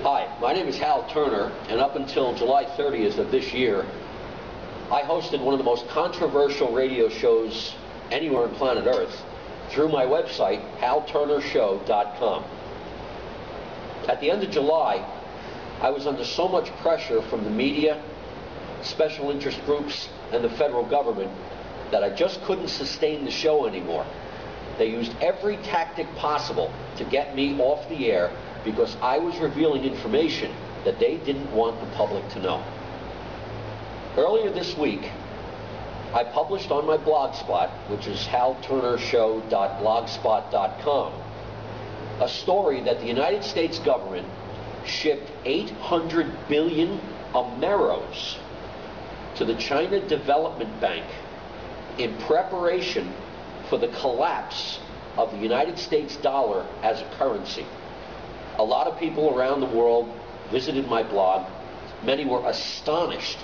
Hi, my name is Hal Turner, and up until July 30th of this year, I hosted one of the most controversial radio shows anywhere on planet Earth through my website, halturnershow.com. At the end of July, I was under so much pressure from the media, special interest groups, and the federal government that I just couldn't sustain the show anymore. They used every tactic possible to get me off the air because I was revealing information that they didn't want the public to know. Earlier this week, I published on my blogspot, which is halturnershow.blogspot.com, a story that the United States government shipped 800 billion AMEROs to the China Development Bank in preparation for the collapse of the United States dollar as a currency. A lot of people around the world visited my blog. Many were astonished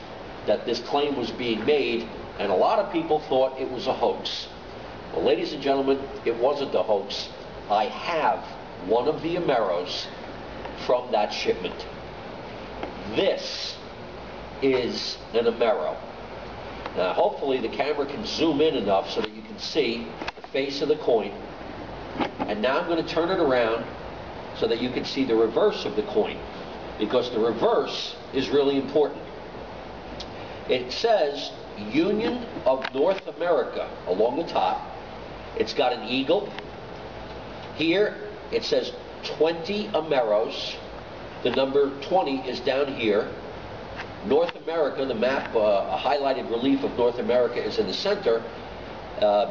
that this claim was being made, and a lot of people thought it was a hoax. Well, ladies and gentlemen, it wasn't a hoax. I have one of the AMEROs from that shipment. This is an AMERO. Now, hopefully the camera can zoom in enough so that you can see the face of the coin. And now I'm going to turn it around so that you can see the reverse of the coin, because the reverse is really important. It says Union of North America along the top. It's got an eagle. Here it says 20 AMEROs. The number 20 is down here. North America, the map, a highlighted relief of North America is in the center.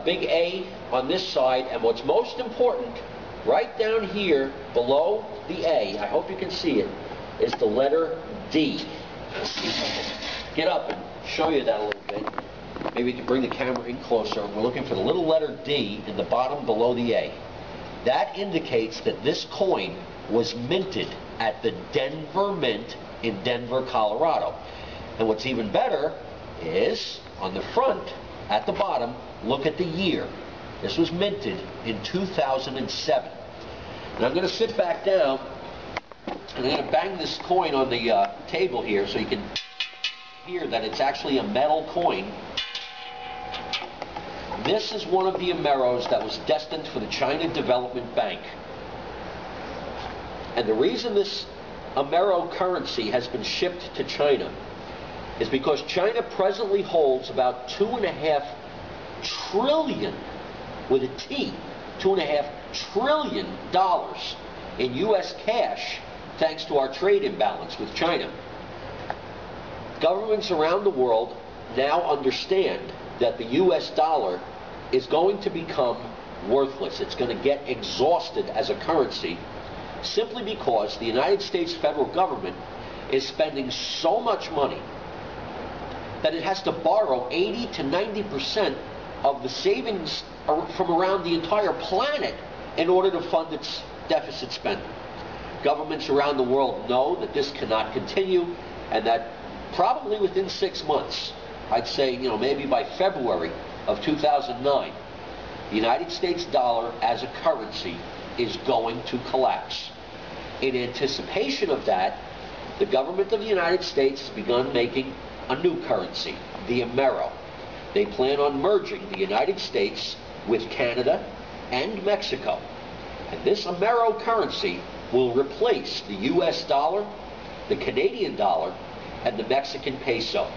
Big A on this side, and what's most important, right down here below the A, I hope you can see it, is the letter D. Let's see if I can get up and show you that a little bit. Maybe we can bring the camera in closer. We're looking for the little letter D in the bottom below the A. That indicates that this coin was minted at the Denver Mint in Denver, Colorado. And what's even better is on the front, at the bottom, look at the year. This was minted in 2007. And I'm going to sit back down and I'm going to bang this coin on the table here so you can hear that it's actually a metal coin. This is one of the AMEROs that was destined for the China Development Bank. And the reason this AMERO currency has been shipped to China is because China presently holds about $2.5 trillion, with a T, $2.5 trillion in U.S. cash, thanks to our trade imbalance with China. Governments around the world now understand that the U.S. dollar is going to become worthless. It's going to get exhausted as a currency simply because the United States federal government is spending so much money that it has to borrow 80 to 90% of the savings from around the entire planet in order to fund its deficit spending. Governments around the world know that this cannot continue, and that probably within 6 months, I'd say, maybe by February of 2009, the United States dollar as a currency is going to collapse. In anticipation of that, the government of the United States has begun making a new currency, the AMERO. They plan on merging the United States with Canada and Mexico. And this AMERO currency will replace the US dollar, the Canadian dollar, and the Mexican peso.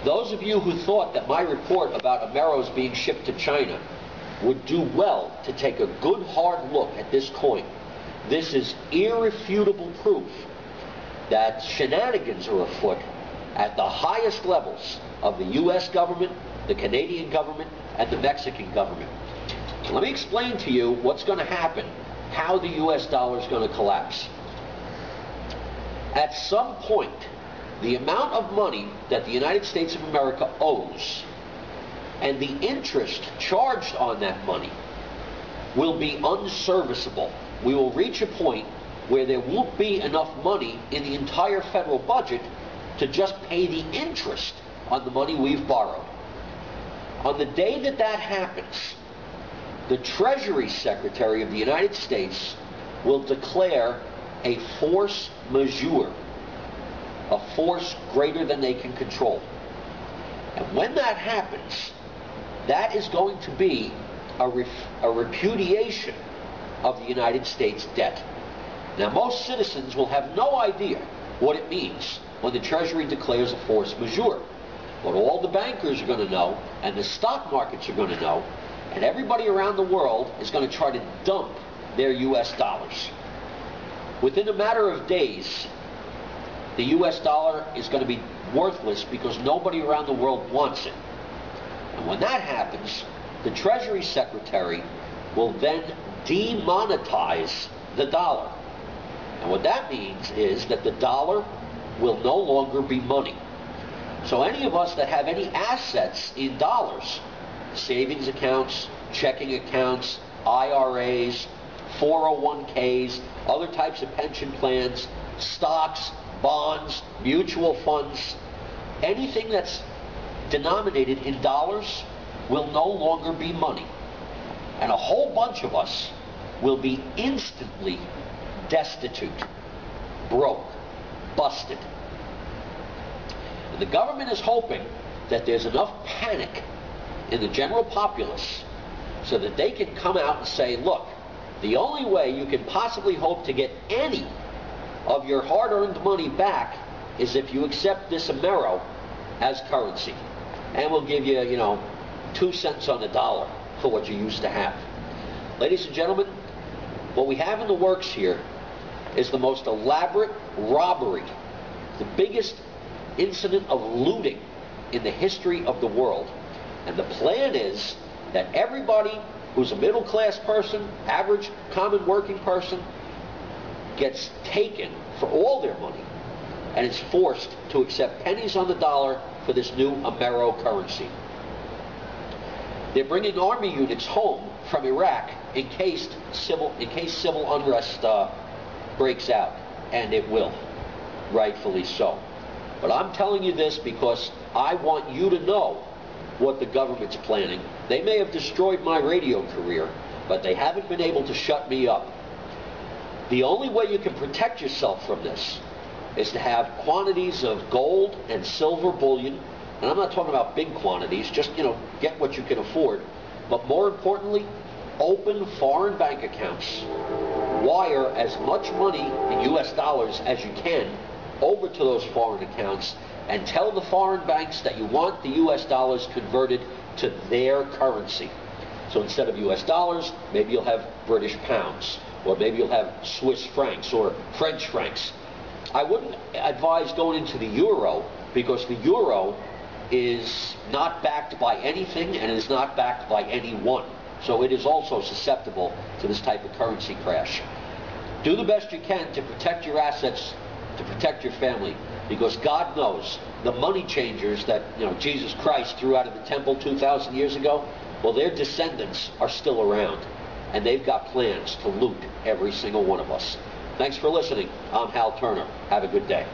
Those of you who thought that my report about AMEROs being shipped to China would do well to take a good hard look at this coin. This is irrefutable proof that shenanigans are afoot at the highest levels of the U.S. government, the Canadian government, and the Mexican government. So let me explain to you what's going to happen, how the U.S. dollar is going to collapse. At some point, the amount of money that the United States of America owes and the interest charged on that money will be unserviceable. We will reach a point where there won't be enough money in the entire federal budget to just pay the interest on the money we've borrowed. On the day that that happens, the Treasury Secretary of the United States will declare a force majeure, a force greater than they can control. And when that happens, that is going to be a repudiation of the United States debt. Now, most citizens will have no idea what it means when the Treasury declares a force majeure. But all the bankers are going to know, and the stock markets are going to know, and everybody around the world is going to try to dump their US dollars. Within a matter of days, the US dollar is going to be worthless because nobody around the world wants it. And when that happens, the Treasury Secretary will then demonetize the dollar. And what that means is that the dollar will no longer be money. So any of us that have any assets in dollars, savings accounts, checking accounts, IRAs, 401ks, other types of pension plans, stocks, bonds, mutual funds, anything that's denominated in dollars will no longer be money. And a whole bunch of us will be instantly destitute, broke, busted. And the government is hoping that there's enough panic in the general populace so that they can come out and say, look, the only way you can possibly hope to get any of your hard-earned money back is if you accept this AMERO as currency. And we'll give you, 2 cents on the dollar for what you used to have. Ladies and gentlemen, what we have in the works here is the most elaborate robbery, the biggest incident of looting in the history of the world. And the plan is that everybody who's a middle-class person, average, common working person, gets taken for all their money and is forced to accept pennies on the dollar for this new AMERO currency. They're bringing army units home from Iraq in case civil unrest breaks out, and it will, rightfully so. But I'm telling you this because I want you to know what the government's planning. They may have destroyed my radio career, but they haven't been able to shut me up. The only way you can protect yourself from this is to have quantities of gold and silver bullion, and I'm not talking about big quantities, just, get what you can afford. But more importantly, open foreign bank accounts. Wire as much money in US dollars as you can over to those foreign accounts, and tell the foreign banks that you want the US dollars converted to their currency. So instead of US dollars, maybe you'll have British pounds, or maybe you'll have Swiss francs or French francs. I wouldn't advise going into the euro, because the euro is not backed by anything and is not backed by anyone. So it is also susceptible to this type of currency crash. Do the best you can to protect your assets, to protect your family, because God knows the money changers that Jesus Christ threw out of the temple 2,000 years ago, well, their descendants are still around, and they've got plans to loot every single one of us. Thanks for listening. I'm Hal Turner. Have a good day.